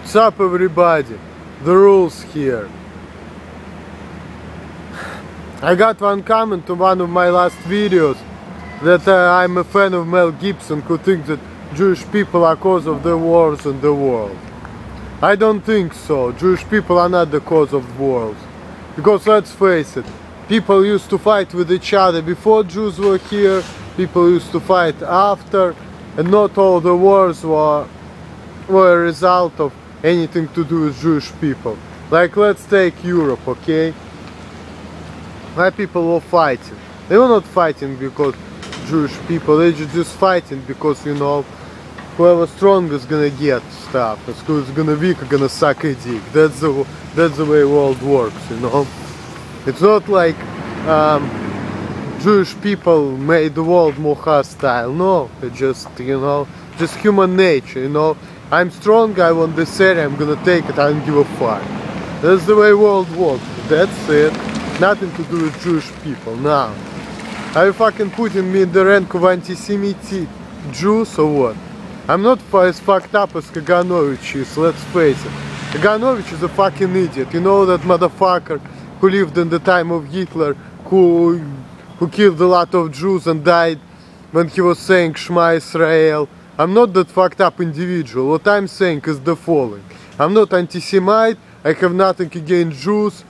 What's up everybody? The rules here. I got one comment to one of my last videos that I'm a fan of Mel Gibson, who thinks that Jewish people are cause of the wars in the world. I don't think so. Jewish people are not the cause of wars. Because let's face it, people used to fight with each other before Jews were here, people used to fight after, and not all the wars were a result of anything to do with Jewish people. Like, let's take Europe, okay? Why people were fighting? They were not fighting because Jewish people, they were just fighting because, you know, whoever strong is gonna get stuff, who's gonna weak is gonna suck a dick. That's the way world works, you know? It's not like Jewish people made the world more hostile. No, it's just, you know, just human nature, you know? I'm strong, I want this area, I'm gonna take it, I don't give a fuck. That's the way world works. That's it. Nothing to do with Jewish people. Now, are you fucking putting me in the rank of anti-Semitic Jews or what? I'm not as fucked up as Kaganovich is, let's face it. Kaganovich is a fucking idiot. You know that motherfucker who lived in the time of Hitler, who killed a lot of Jews and died when he was saying Shema Israel. I'm not that fucked up individual. What I'm saying is the following. I'm not anti-Semite, I have nothing against Jews,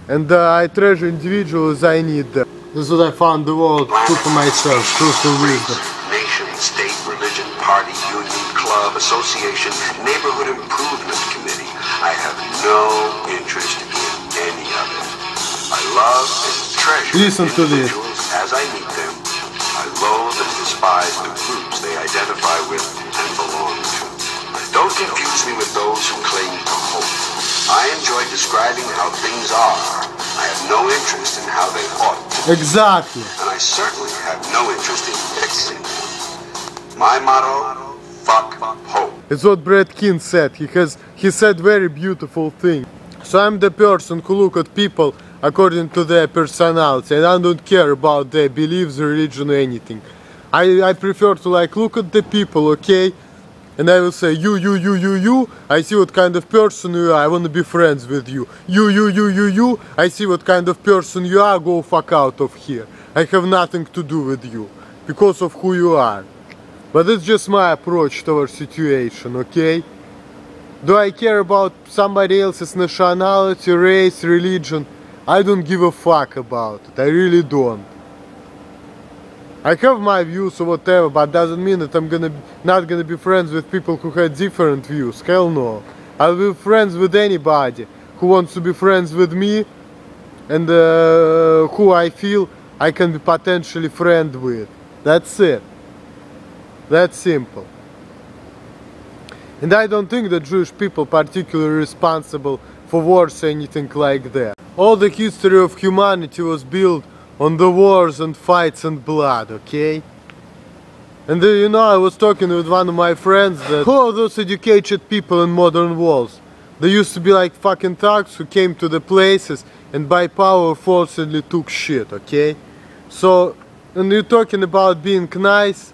and I treasure individuals, I need them. This is what I found the world, true to myself, true to wisdom. Nation, state, religion, party, union, club, association, neighborhood improvement committee. I have no interest in any of it. I love and treasure individuals as I meet them. I loathe and despise the groups they identify with and belong to. Don't confuse me with those who claim to hope. I enjoy describing how things are. I have no interest in how they ought to be. Exactly. And I certainly have no interest in fixing them. My motto, fuck hope. It's what Brad King said. He said very beautiful thing. So I'm the person who look at people according to their personality, and I don't care about their beliefs, religion, or anything. I prefer to like look at the people, okay? And I will say, you, I see what kind of person you are, I want to be friends with you. You, I see what kind of person you are, go fuck out of here. I have nothing to do with you, because of who you are. But it's just my approach to our situation, okay? Do I care about somebody else's nationality, race, religion? I don't give a fuck about it, I really don't. I have my views or whatever, but doesn't mean that I'm not gonna be friends with people who have different views. Hell no. I'll be friends with anybody who wants to be friends with me and who I feel I can be potentially friend with. That's it. That's simple. And I don't think that Jewish people are particularly responsible for wars or anything like that. All the history of humanity was built on the wars and fights and blood, okay? And you know, I was talking with one of my friends that all those educated people in modern walls, they used to be like fucking thugs who came to the places and by power forcibly took shit, okay? So, when you're talking about being nice,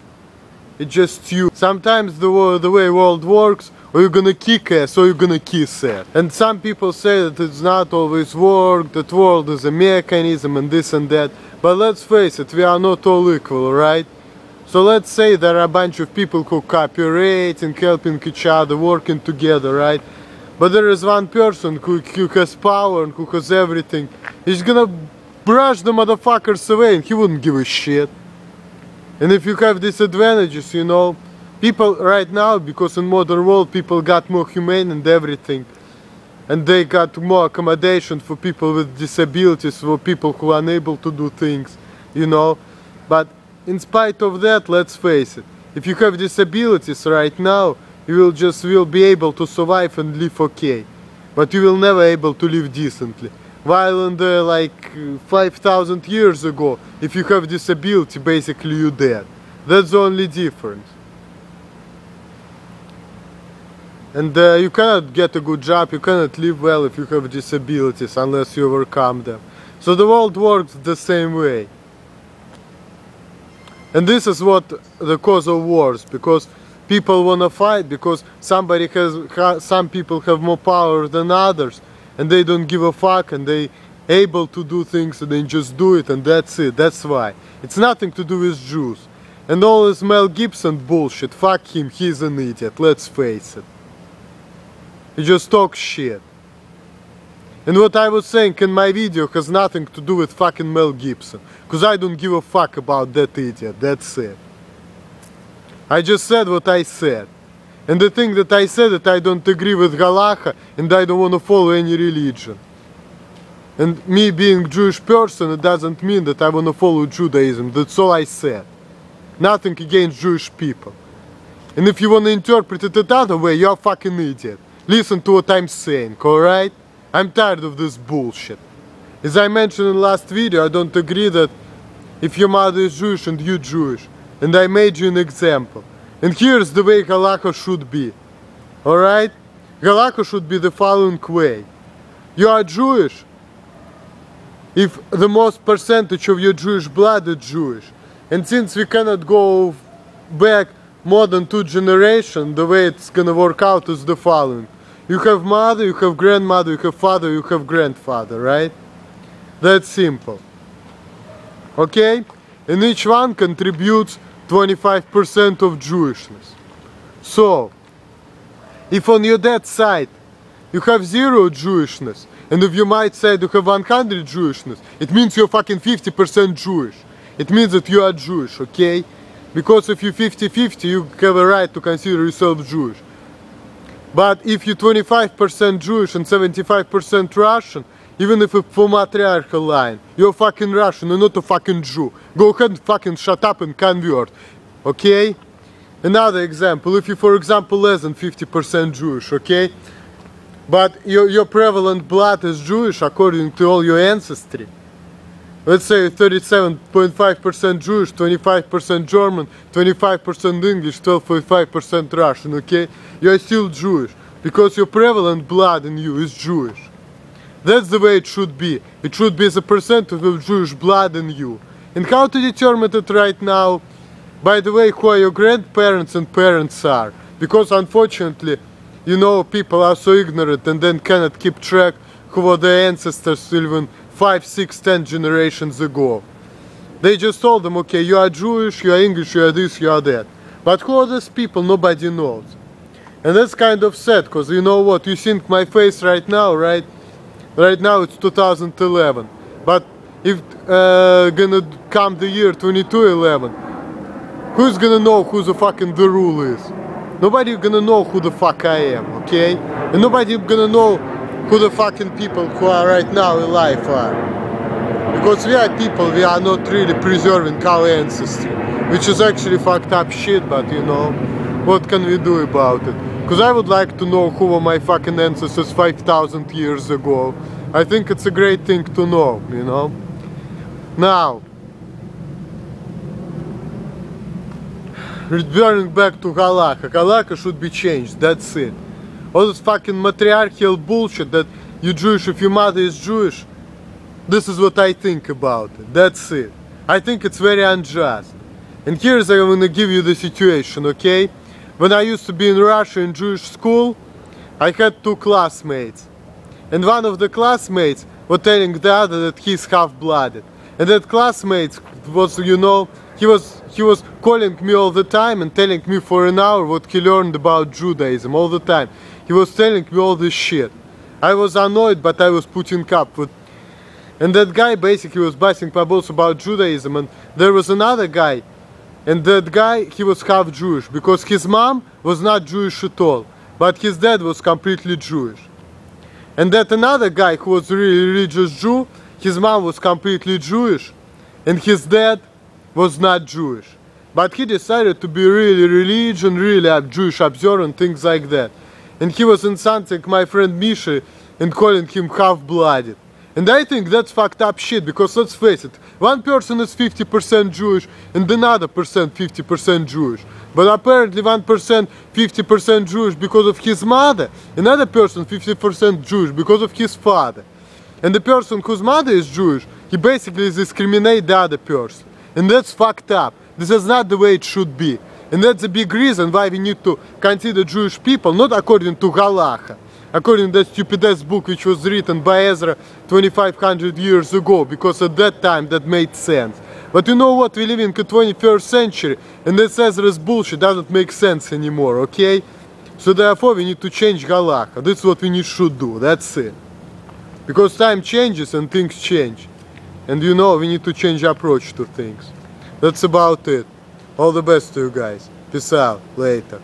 it's just you. Sometimes the way world works, or you're gonna kick ass or you're gonna kiss ass. And some people say that it's not always work, that world is a mechanism and this and that. But let's face it, we are not all equal, right? So let's say there are a bunch of people who cooperating, helping each other, working together, right? But there is one person who has power and who has everything. He's gonna brush the motherfuckers away and he wouldn't give a shit. And if you have disadvantages, you know, people right now, because in modern world people got more humane and everything, and they got more accommodation for people with disabilities, for people who are unable to do things, you know. But in spite of that, let's face it, if you have disabilities right now, you will be able to survive and live okay, but you will never able to live decently. While in the like 5,000 years ago, if you have disability, basically you're dead. That's the only difference. And you cannot get a good job, you cannot live well if you have disabilities unless you overcome them. So the world works the same way. And this is what the cause of wars, because people wanna fight because some people have more power than others, and they don't give a fuck, and they able to do things, and they just do it, and that's it. That's why. It's nothing to do with Jews. And all this Mel Gibson bullshit, fuck him, he's an idiot, let's face it. He just talks shit. And what I was saying in my video has nothing to do with fucking Mel Gibson, because I don't give a fuck about that idiot, that's it. I just said what I said. And the thing that I said, that I don't agree with Halacha, and I don't want to follow any religion. And me being a Jewish person, it doesn't mean that I want to follow Judaism. That's all I said. Nothing against Jewish people. And if you want to interpret it another way, you're a fucking idiot. Listen to what I'm saying, alright? I'm tired of this bullshit. As I mentioned in the last video, I don't agree that if your mother is Jewish and you're Jewish. And I made you an example. And here's the way Halacha should be. Alright? Halacha should be the following way. You are Jewish if the most percentage of your Jewish blood is Jewish. And since we cannot go back more than 2 generations, the way it's gonna work out is the following. You have mother, you have grandmother, you have father, you have grandfather, right? That's simple. Okay? And each one contributes 25% of Jewishness. So, if on your dad's side you have 0 Jewishness, and if you might say you have 100 Jewishness, it means you're fucking 50% Jewish. It means that you are Jewish, okay? Because if you're 50-50, you have a right to consider yourself Jewish. But if you're 25% Jewish and 75% Russian, even if it's for matriarchal line, you're fucking Russian, you're not a fucking Jew. Go ahead and fucking shut up and convert, okay? Another example, if you're, for example, less than 50% Jewish, okay? But your prevalent blood is Jewish according to all your ancestry. Let's say 37.5% Jewish, 25% German, 25% English, 12.5% Russian, okay? You're still Jewish, because your prevalent blood in you is Jewish. That's the way it should be. It should be the percentage of Jewish blood in you. And how to determine it right now? By the way, who are your grandparents and parents are. Because unfortunately, you know, people are so ignorant and then cannot keep track who were their ancestors even 5, 6, 10 generations ago. They just told them, okay, you are Jewish, you are English, you are this, you are that. But who are these people? Nobody knows. And that's kind of sad, because you know what, you see my face right now, right? Right now it's 2011. But if gonna come the year 2211, who's gonna know who the fucking the rule is? Nobody gonna know who the fuck I am, okay? And nobody gonna know who the fucking people who are right now alive are. Because we are people, we are not really preserving our ancestry. Which is actually fucked up shit, but you know, what can we do about it? Because I would like to know who were my fucking ancestors 5,000 years ago. I think it's a great thing to know, you know? Now, returning back to Halacha. Halacha should be changed, that's it. All this fucking matriarchal bullshit that you're Jewish if your mother is Jewish, this is what I think about it, that's it. I think it's very unjust. And here's I'm gonna give you the situation, okay? When I used to be in Russia in Jewish school, I had 2 classmates. And one of the classmates was telling the other that he's half-blooded. And that classmate was, you know, he was calling me all the time and telling me for an hour what he learned about Judaism all the time. He was telling me all this shit. I was annoyed, but I was putting up with. And that guy basically was busting my balls about Judaism. And there was another guy. And that guy, he was half Jewish. Because his mom was not Jewish at all. But his dad was completely Jewish. And that another guy who was a really religious Jew, his mom was completely Jewish. And his dad was not Jewish. But he decided to be really religious, really Jewish observant, things like that. And he was insulting my friend Misha and calling him half-blooded. And I think that's fucked up shit, because let's face it, one person is 50% Jewish and another person 50% Jewish. But apparently 1% 50% Jewish because of his mother, another person 50% Jewish because of his father. And the person whose mother is Jewish, he basically discriminates the other person. And that's fucked up. This is not the way it should be. And that's a big reason why we need to consider Jewish people not according to Halacha, according to that stupid-ass book which was written by Ezra 2500 years ago, because at that time that made sense. But you know what, we live in the 21st century, and this Ezra's bullshit doesn't make sense anymore, okay? So therefore we need to change Halacha. That's what we should do, that's it. Because time changes and things change. And you know, we need to change approach to things. That's about it. All the best to you guys. Peace out. Later.